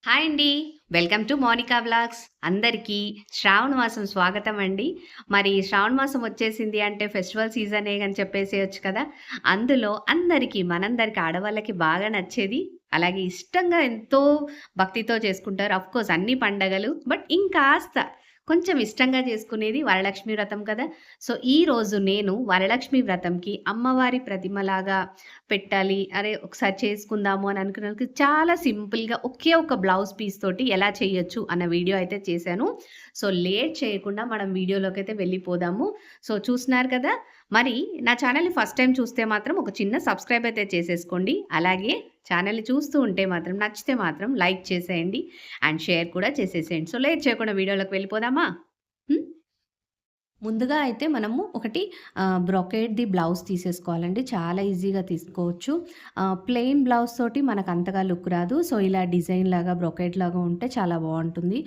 Hi అండి. Welcome to Monica vlogs. అందరికీ శ్రావణ మాసం స్వాగతం అండి. మరి శ్రావణ మాసం వచ్చేసింది అంటే ఫెస్టివల్ సీజనే అని చెప్పేసేయొచ్చు కదా! అందులో మనందరికీ ఆడవాళ్ళకి బాగా నచ్చేది, అలాగే ఇష్టంగా ఎంతో భక్తితో చేసుకుంటారు. ఆఫ్‌కోర్స్ అన్ని పండగలు. బట్ ఇంకాస్త కొంచెం ఇష్టంగా చేసుకునేది వరలక్ష్మి వ్రతం కదా! సో, ఈరోజు నేను వరలక్ష్మి వ్రతంకి అమ్మవారి ప్రతిమలాగా పెట్టాలి. అరే! ఒకసారి చేసుకుందాము అని అనుకున్నందుకు చాలా సింపుల్‌గా ఒకే ఒక బ్లౌజ్ పీస్ తోటి ఎలా చేయొచ్చు అన్న వీడియో అయితే చేశాను. సో, లేట్ చేయకుండా మనం వీడియోలోకైతే వెళ్ళిపోదాము. సో, చూస్తున్నారు కదా! మరి నా ఛానెల్‌ని ఫస్ట్ టైమ్ చూస్తే మాత్రం ఒక చిన్న సబ్స్క్రైబ్ అయితే చేసేసుకోండి. అలాగే ఛానెల్‌ని చూస్తూ ఉంటే మాత్రం నచ్చితే మాత్రం లైక్ చేసేయండి అండ్ షేర్ కూడా చేసేసేయండి. సో, లేట్ చేయకుండా వీడియోలోకి వెళ్ళిపోదామా? హ్మ్. ముందుగా అయితే మనము ఒకటి బ్రొకేట్‌ది బ్లౌజ్ తీసేసుకోవాలండి. చాలా ఈజీగా తీసుకోవచ్చు. ప్లెయిన్ బ్లౌజ్ తోటి మనకు అంతగా లుక్ రాదు. సో, ఇలా డిజైన్ లాగా బ్రొకేట్ లాగా ఉంటే చాలా బావుంటుంది.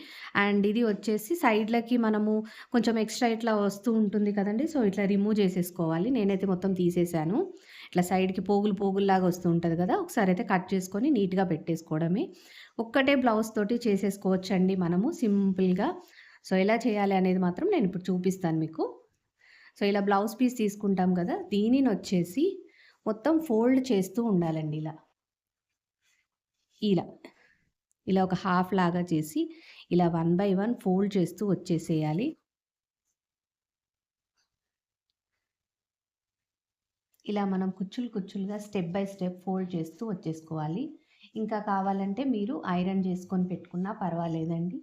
అండ్ ఇది వచ్చేసి సైడ్‌లకి మనము కొంచెం ఎక్స్‌ట్రా ఇట్లా వస్తూ ఉంటుంది కదండీ! సో, ఇట్లా రిమూవ్ చేసేసుకోవాలి. నేనైతే మొత్తం తీసేసాను. ఇట్లా సైడ్‌కి పోగులు పోగుల్లాగా వస్తూ ఉంటది కదా! ఒకసారి అయితే కట్ చేసుకొని నీట్‌గా పెట్టేసుకోవడమే. ఒక్కటే బ్లౌజ్ తోటి చేసేసుకోవచ్చండి మనము సింపుల్‌గా. సో, ఎలా చేయాలి అనేది మాత్రం నేనిప్పుడు చూపిస్తాను మీకు. సో, ఇలా బ్లౌజ్ పీస్ తీసుకుంటాం గదా! దీనినొచ్చేసి మొత్తం ఫోల్డ్ చేస్తూ ఉండాలండి ఇలా. ఇలా. ఇలా ఒక హాఫ్ లాగా చేసి, ఇలా 1 బై 1 ఫోల్డ్ చేస్తూ వచ్చేసేయాలి. ఇలా మనం కుచ్చులుగా స్టెప్ బై స్టెప్ ఫోల్డ్ చేస్తూ వచ్చేసుకోవాలి. ఇంకా కావాలంటే మీరు ఐరన్ చేసుకొని పెట్టుకున్నా పర్వాలేదండి.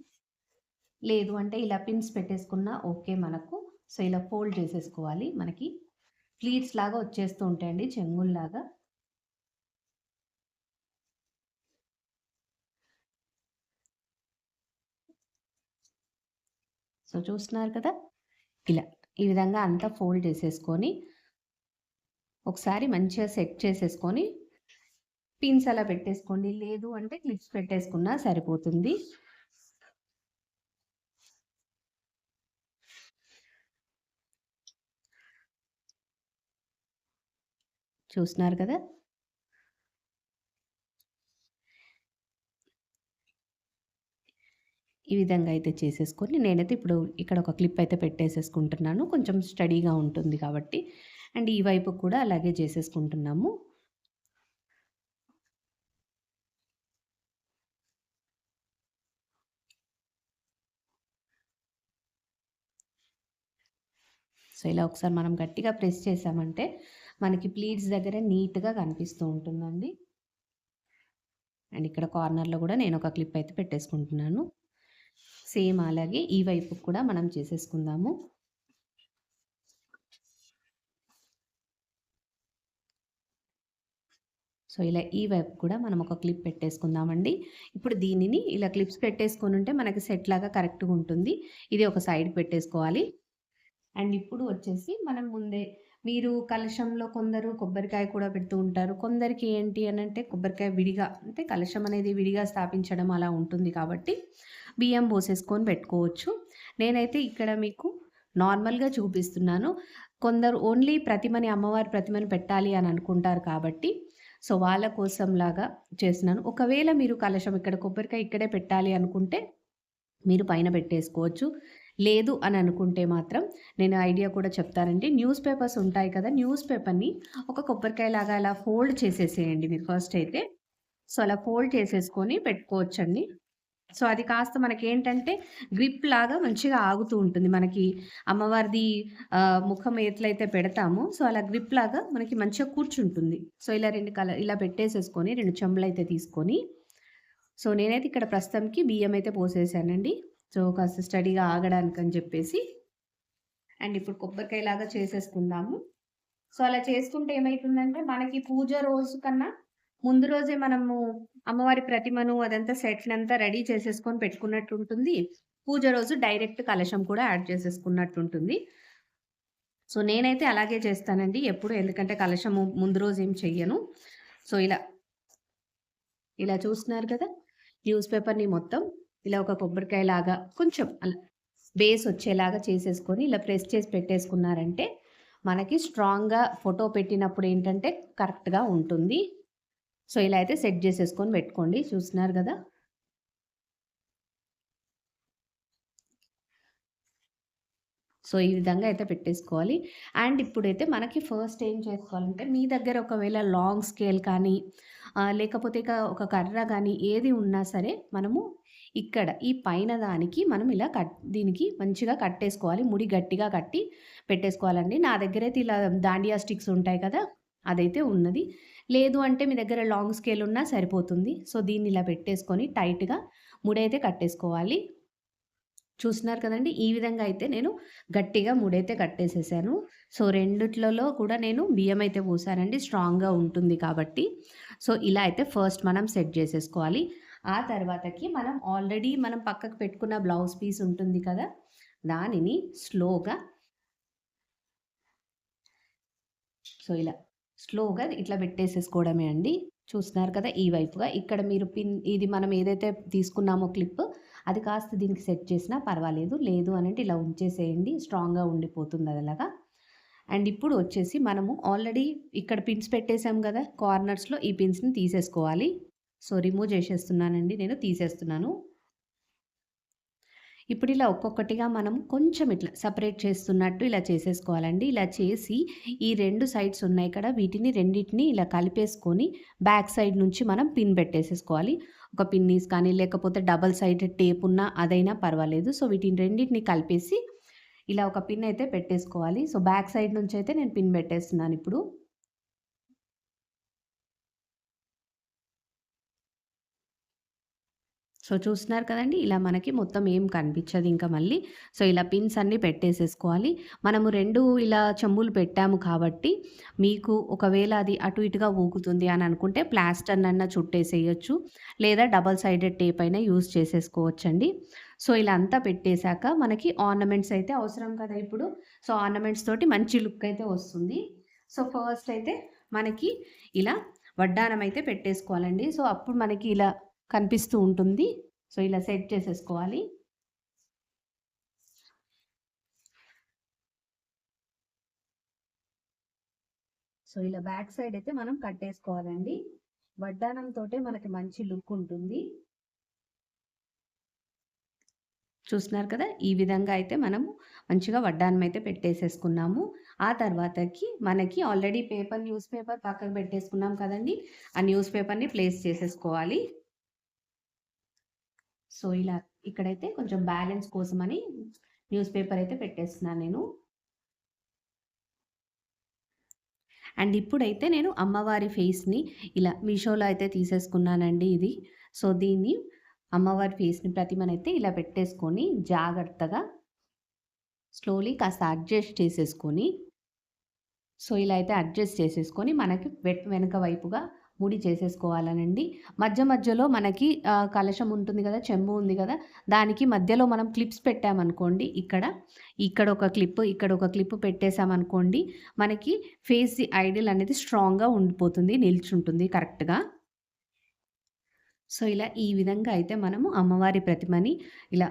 లేదు అంటే ఇలా పిన్స్ పెట్టేసుకున్నా ఓకే మనకు. సో, ఇలా ఫోల్డ్ చేసేసుకోవాలి. మనకి ప్లీట్స్ లాగా వచ్చేస్తూ ఉంటాయండి చెంగుల్లాగా. సో, చూస్తున్నారు కదా! ఇలా. ఈ విధంగా అంతా ఫోల్డ్ చేసేసుకొని, ఒకసారి మంచిగా సెట్ చేసేసుకొని, పిన్స్ అలా పెట్టేసుకోండి. లేదు అంటే క్లిప్స్ పెట్టేసుకున్నా సరిపోతుంది. చూస్తున్నారు కదా! ఈ విధంగా అయితే చేసేసుకొని, నేనైతే ఇప్పుడు ఇక్కడ ఒక క్లిప్ అయితే పెట్టేసేసుకుంటున్నాను. కొంచెం స్టడీగా ఉంటుంది కాబట్టి. అండ్ ఈ వైపు కూడా అలాగే చేసేసుకుంటున్నాము. సో, ఇలా ఒకసారి మనం గట్టిగా ప్రెస్ చేశామంటే, మనకి ప్లీట్స్ దగ్గర నీట్‌గా కనిపిస్తూ ఉంటుందండి. అండ్ ఇక్కడ కార్నర్‌లో కూడా నేను ఒక క్లిప్ అయితే పెట్టేసుకుంటున్నాను. సేమ్ అలాగే ఈ వైపుకి కూడా మనం చేసేసుకుందాము. సో, ఇలా ఈ వైపు కూడా మనం ఒక క్లిప్ పెట్టేసుకుందామండి. ఇప్పుడు దీనిని ఇలా క్లిప్స్ పెట్టేసుకొనుంటే మనకి సెట్ లాగా కరెక్ట్‌గా ఉంటుంది. ఇది ఒక సైడ్ పెట్టేసుకోవాలి. అండ్ ఇప్పుడు వచ్చేసి మనం ముందే మీరు కలశంలో కొందరు కొబ్బరికాయ కూడా పెడుతూ ఉంటారు. కొందరికి ఏంటి అనంటే కొబ్బరికాయ విడిగా అంటే కలశం అనేది విడిగా స్థాపించడం అలా ఉంటుంది కాబట్టి బియ్యం పోసేసుకొని పెట్టుకోవచ్చు. నేనైతే ఇక్కడ మీకు నార్మల్‌గా చూపిస్తున్నాను. కొందరు ఓన్లీ ప్రతిమని అమ్మవారి ప్రతిమని పెట్టాలి అని అనుకుంటారు కాబట్టి సో, వాళ్ళ కోసంలాగా చేస్తున్నాను. ఒకవేళ మీరు కలశం ఇక్కడ కొబ్బరికాయ ఇక్కడే పెట్టాలి అనుకుంటే మీరు పైన పెట్టేసుకోవచ్చు. లేదు అని అనుకుంటే మాత్రం నేను ఐడియా కూడా చెప్తానండి. న్యూస్ పేపర్స్ ఉంటాయి కదా! న్యూస్ పేపర్‌ని ఒక కొబ్బరికాయలాగా అలా ఫోల్డ్ చేసేసేయండి మీరు ఫస్ట్ అయితే. సో, అలా ఫోల్డ్ చేసేసుకొని పెట్టుకోవచ్చండి. సో, అది కాస్త మనకేంటంటే గ్రిప్‌లాగా మంచిగా ఆగుతూ ఉంటుంది. మనకి అమ్మవారిది ముఖం ఎట్లయితే పెడతామో సో, అలా గ్రిప్‌లాగా మనకి మంచిగా కూర్చుంటుంది. సో, ఇలా 2 ఇలా పెట్టేసేసుకొని 2 చెంబులైతే తీసుకొని సో, నేనైతే ఇక్కడ ప్రస్తుతానికి బియ్యమైతే పోసేసానండి. సో, కాస్త స్టడీగా ఆగడానికని చెప్పేసి. అండ్ ఇప్పుడు కొబ్బరికాయలాగా చేసేసుకుందాము. సో, అలా చేసుకుంటే ఏమైతుందంటే, మనకి పూజ రోజు కన్నా ముందు రోజే మనము అమ్మవారి ప్రతిమను అదంతా సెట్‌నంతా రెడీ చేసేసుకొని పెట్టుకున్నట్టుంటుంది. పూజ రోజు డైరెక్ట్ కలశం కూడా యాడ్ చేసేసుకున్నట్టుంటుంది. సో, నేనైతే అలాగే చేస్తానండి ఎప్పుడు. ఎందుకంటే కలశము ముందు రోజు ఏం చెయ్యను. సో, ఇలా చూస్తున్నారు కదా! న్యూస్ పేపర్‌ని మొత్తం ఇలా ఒక కొబ్బరికాయలాగా కొంచెం అలా బేస్ వచ్చేలాగా చేసేసుకొని ఇలా ప్రెస్ చేసి పెట్టేసుకున్నారంటే, మనకి స్ట్రాంగ్‌గా ఫోటో పెట్టినప్పుడు ఏంటంటే కరెక్ట్‌గా ఉంటుంది. సో, ఇలా అయితే సెట్ చేసేసుకొని పెట్టుకోండి. చూస్తున్నారు గదా! సో, ఈ విధంగా అయితే పెట్టేసుకోవాలి. అండ్ ఇప్పుడైతే మనకి ఫస్ట్ ఏం చేసుకోవాలంటే, మీ దగ్గర ఒకవేళ లాంగ్ స్కేల్ కానీ, లేకపోతే ఇక ఒక కర్ర గానీ ఏది ఉన్నా సరే, మనము ఇక్కడ ఈ పైన దానికి మనం ఇలా దీనికి మంచిగా కట్టేసుకోవాలి. ముడి గట్టిగా కట్టి పెట్టేసుకోవాలండి. నా దగ్గరైతే ఇలా దాండియా స్టిక్స్ ఉంటాయి కదా! అదైతే ఉన్నది. లేదు అంటే మీ దగ్గర లాంగ్ స్కేల్ ఉన్నా సరిపోతుంది. సో, దీన్ని ఇలా పెట్టేసుకొని టైట్‌గా ముడైతే కట్టేసుకోవాలి. చూస్తున్నారు కదండీ! ఈ విధంగా అయితే నేను గట్టిగా ముడైతే కట్టేసేసాను. సో, రెండిట్లలో కూడా నేను బియ్యమైతే పోసానండి. స్ట్రాంగ్‌గా ఉంటుంది కాబట్టి. సో, ఇలా అయితే ఫస్ట్ మనం సెట్ చేసేసుకోవాలి. ఆ తర్వాతకి మనం పక్కకు పెట్టుకున్న బ్లౌజ్ పీస్ ఉంటుంది కదా! దానిని స్లోగా ఇలా స్లోగా ఇట్లా పెట్టేసేసుకోవడమే అండి. చూస్తున్నారు కదా! ఈ వైపుగా. ఇక్కడ మీరు ఇది మనం ఏదైతే తీసుకున్నామో క్లిప్ అది కాస్త దీనికి సెట్ చేసినా పర్వాలేదు. లేదు అనంటే ఇలా ఉంచేసేయండి. స్ట్రాంగ్‌గా ఉండిపోతుంది అదలాగా. అండ్ ఇప్పుడు వచ్చేసి మనము ఆల్రెడీ ఇక్కడ పిన్స్ పెట్టేసాం గదా! కార్నర్స్‌లో ఈ పిన్స్‌ని తీసేసుకోవాలి. సో, రిమూవ్ చేసేస్తున్నానండి నేను. తీసేస్తున్నాను. ఇప్పుడు ఇలా ఒక్కొక్కటిగా మనం కొంచెం ఇట్లా సెపరేట్ చేస్తున్నట్టు ఇలా చేసేసుకోవాలండి. ఇలా చేసి ఈ 2 సైడ్స్ ఉన్నాయి కదా! వీటిని రెండిటిని ఇలా కలిపేసుకొని బ్యాక్ సైడ్ నుంచి మనం పిన్ పెట్టేసేసుకోవాలి. ఒక పిన్నీస్ కానీ లేకపోతే డబుల్ సైడెడ్ టేప్ ఉన్నా అదైనా పర్వాలేదు. సో, వీటిని రెండిటిని కలిపేసి ఇలా ఒక పిన్ అయితే పెట్టేసుకోవాలి. సో, బ్యాక్ సైడ్ నుంచి అయితే నేను పిన్ పెట్టేస్తున్నాను ఇప్పుడు. సో, చూస్తున్నారు కదండీ! ఇలా మనకి మొత్తం ఏం కనిపించదు ఇంకా మళ్ళీ. సో, ఇలా పిన్స్ అన్నీ పెట్టేసేసుకోవాలి. మనము 2 ఇలా చెంబులు పెట్టాము కాబట్టి, మీకు ఒకవేళ అది అటు ఇటుగా ఊగుతుంది అని అనుకుంటే ప్లాస్టర్‌నన్నా చుట్టేసేయొచ్చు. లేదా డబుల్ సైడెడ్ టేప్ అయినా యూజ్ చేసేసుకోవచ్చండి. సో, ఇలా అంతా పెట్టేసాక మనకి ఆర్నమెంట్స్ అయితే అవసరం కదా ఇప్పుడు. సో, ఆర్నమెంట్స్ తోటి మంచి లుక్ అయితే వస్తుంది. సో, ఫస్ట్ అయితే మనకి ఇలా వడ్డానం అయితే పెట్టేసుకోవాలండి. సో, అప్పుడు మనకి ఇలా కనిపిస్తూ ఉంటుంది. సో, ఇలా సెట్ చేసేసుకోవాలి. సో, ఇలా బ్యాక్ సైడ్ అయితే మనం కట్టేసుకోవాలండి. వడ్డానంతోటే మనకి మంచి లుక్ ఉంటుంది. చూస్తున్నారు కదా! ఈ విధంగా అయితే మనము మంచిగా వడ్డానం అయితే పెట్టేసేసుకున్నాము. ఆ తర్వాతకి మనకి ఆల్రెడీ న్యూస్ పేపర్ పక్కకు పెట్టేసుకున్నాం కదండీ! ఆ న్యూస్ పేపర్‌ని ప్లేస్ చేసేసుకోవాలి. సో, ఇలా ఇక్కడైతే కొంచెం బ్యాలెన్స్ కోసమని న్యూస్ పేపర్ అయితే పెట్టేస్తున్నాను నేను. అండ్ ఇప్పుడైతే నేను అమ్మవారి ఫేస్‌ని ఇలా మీషోలో అయితే తీసేసుకున్నానండి ఇది. సో, దీన్ని అమ్మవారి ఫేస్‌ని ప్రతిమనైతే ఇలా పెట్టేసుకొని జాగ్రత్తగా స్లోలీ కాస్త అడ్జస్ట్ చేసేసుకొని, సో, ఇలా అయితే అడ్జస్ట్ చేసేసుకొని మనకి వెనక వైపుగా ముడి చేసేసుకోవాలనండి. మధ్య మధ్యలో మనకి కలశం ఉంటుంది కదా! చెంబు ఉంది కదా! దానికి మధ్యలో మనం క్లిప్స్ పెట్టామనుకోండి ఇక్కడ ఒక క్లిప్, ఇక్కడ ఒక క్లిప్ పెట్టేసామనుకోండి, మనకి ఫేస్ ఐడిల్ అనేది స్ట్రాంగ్‌గా ఉండిపోతుంది. నిల్చుంటుంది కరెక్ట్‌గా. సో, ఇలా ఈ విధంగా అయితే మనము అమ్మవారి ప్రతిమని ఇలా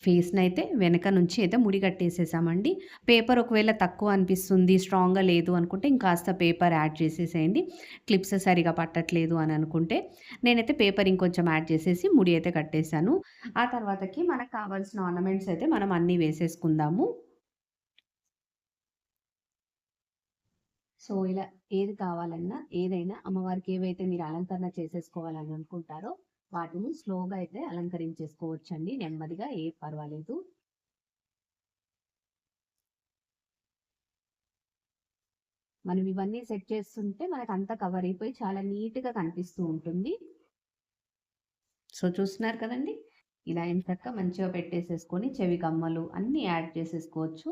ఫేస్‌నైతే వెనక నుంచి అయితే ముడి కట్టేసేసామండి. పేపర్ ఒకవేళ తక్కువ అనిపిస్తుంది, స్ట్రాంగ్‌గా లేదు అనుకుంటే ఇంకాస్త పేపర్ యాడ్ చేసేసేయండి. క్లిప్స్ సరిగా పట్టట్లేదు అని అనుకుంటే, నేనైతే పేపర్ ఇంకొంచెం యాడ్ చేసేసి ముడి అయితే కట్టేసాను. ఆ తర్వాతకి మనకు కావాల్సిన ఆర్నమెంట్స్ అయితే మనం అన్నీ వేసేసుకుందాము. సో, ఇలా ఏది కావాలన్నా, ఏదైనా అమ్మవారికి ఏవైతే మీరు అలంకరణ చేసేసుకోవాలని అనుకుంటారో, వాటిని స్లోగా అయితే అలంకరించేసుకోవచ్చండి. నెమ్మదిగా పర్వాలేదు. మనం ఇవన్నీ సెట్ చేస్తుంటే మనకంతా కవర్ అయిపోయి చాలా నీట్‌గా కనిపిస్తూ ఉంటుంది. సో, చూస్తున్నారు కదండీ! ఇలా ఎంచక్కా మంచిగా పెట్టేసేసుకొని చెవి కమ్మలు అన్నీ యాడ్ చేసేసుకోవచ్చు.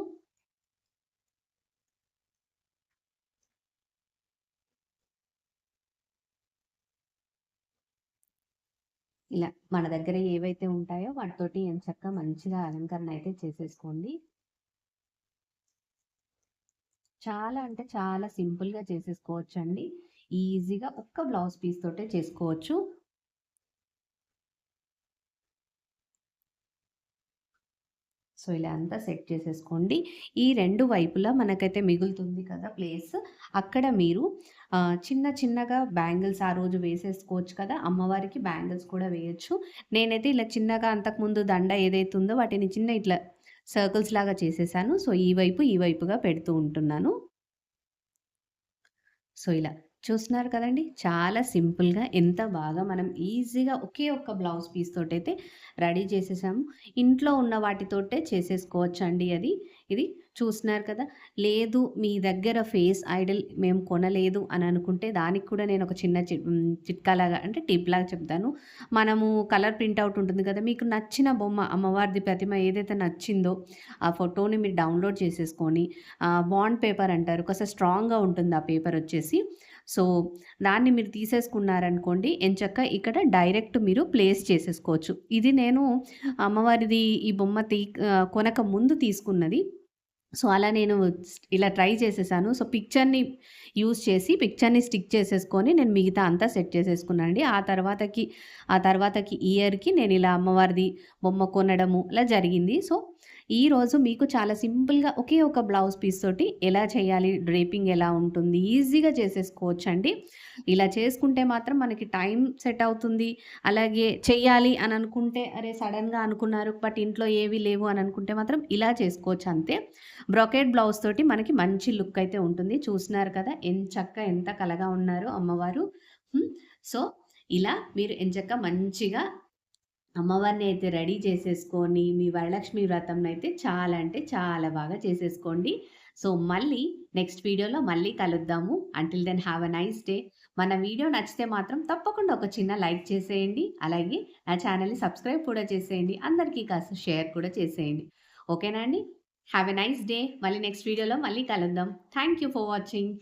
ఇలా మన దగ్గర ఏవైతే ఉంటాయో వాటితోటి ఎంచక్కా మంచిగా అలంకరణ అయితే చేసేసుకోండి. చాలా అంటే చాలా సింపుల్‌గా చేసేసుకోవచ్చండి. ఈజీగా ఒక్క బ్లౌజ్ పీస్ తోటే చేసుకోవచ్చు. సో, ఇలా అంతా సెట్ చేసేసుకోండి. ఈ 2 వైపులా మనకైతే మిగులుతుంది కదా ప్లేస్, అక్కడ మీరు చిన్న చిన్నగా బ్యాంగిల్స్ ఆ రోజు వేసేసుకోవచ్చు కదా! అమ్మవారికి బ్యాంగిల్స్ కూడా వేయొచ్చు. నేనైతే ఇలా చిన్నగా అంతకుముందు దండ ఏదైతే ఉందో వాటిని ఇట్లా సర్కిల్స్ లాగా చేసేసాను. సో, ఈ వైపు, ఈ వైపుగా పెడుతూ ఉంటున్నాను. సో, ఇలా చూస్తున్నారు కదండీ! చాలా సింపుల్‌గా ఎంత బాగా మనం ఈజీగా ఒకే ఒక్క బ్లౌజ్ పీస్ తోటైతే రెడీ చేసేసాము. ఇంట్లో ఉన్న వాటితోటే చేసేసుకోవచ్చండి అది. ఇది చూస్తున్నారు కదా! లేదు మీ దగ్గర ఫేస్ ఐడల్ మేము కొనలేదు అని అనుకుంటే దానికి కూడా నేను ఒక చిన్న చిట్కాలాగా అంటే టిప్‌లాగా చెప్తాను. మనము కలర్ ప్రింటౌట్ ఉంటుంది కదా! మీకు నచ్చిన బొమ్మ అమ్మవారిది ప్రతిమ ఏదైతే నచ్చిందో ఆ ఫోటోని మీరు డౌన్‌లోడ్ చేసేసుకొని బాండ్ పేపర్ అంటారు. కాస్త స్ట్రాంగ్‌గా ఉంటుంది ఆ పేపర్ వచ్చేసి. సో, దాన్ని మీరు తీసేసుకున్నారనుకోండి, ఎంచక్కా ఇక్కడ డైరెక్ట్ మీరు ప్లేస్ చేసేసుకోవచ్చు. ఇది నేను అమ్మవారిది ఈ బొమ్మ కొనక ముందు తీసుకున్నది. సో, అలా నేను ఇలా ట్రై చేసేసాను. సో, పిక్చర్‌ని స్టిక్ చేసేసుకొని నేను మిగతా అంతా సెట్ చేసేసుకున్నానండి. ఆ తర్వాతకి ఇయర్‌కి నేనిలా అమ్మవారిది బొమ్మ కొనడము అలా జరిగింది. సో, ఈరోజు మీకు చాలా సింపుల్‌గా ఒకే ఒక బ్లౌజ్ పీస్ తోటి ఎలా చేయాలి, డ్రేపింగ్ ఎలా ఉంటుంది, ఈజీగా చేసేసుకోవచ్చండి. ఇలా చేసుకుంటే మాత్రం మనకి టైం సెట్ అవుతుంది. అలాగే చెయ్యాలి అని అనుకుంటే, అరే! సడెన్‌గా అనుకున్నారు బట్ ఇంట్లో ఏవి లేవు అని అనుకుంటే మాత్రం ఇలా చేసుకోవచ్చు అంతే. బ్రొకేడ్ బ్లౌజ్ తోటి మనకి మంచి లుక్ అయితే ఉంటుంది. చూస్తున్నారు కదా! ఎంత కళగా ఉన్నారో అమ్మవారు. హ్మ్. సో, ఇలా మీరు ఎంచక్కా మంచిగా అమ్మవారిని అయితే రెడీ చేసేసుకొని, మీ వరలక్ష్మి వ్రతంనైతే చాలా అంటే చాలా బాగా చేసేసుకోండి. సో, మళ్ళీ నెక్స్ట్ వీడియోలో మళ్ళీ కలుద్దాము. Until then have a nice day. మన వీడియో నచ్చితే మాత్రం తప్పకుండా ఒక చిన్న లైక్ చేసేయండి. అలాగే నా ఛానెల్‌ని సబ్స్క్రైబ్ కూడా చేసేయండి. అందరికీ కాస్త షేర్ కూడా చేసేయండి. ఓకేనా అండి? Have a nice day. మళ్ళీ నెక్స్ట్ వీడియోలో మళ్ళీ కలుద్దాం. Thank you for watching.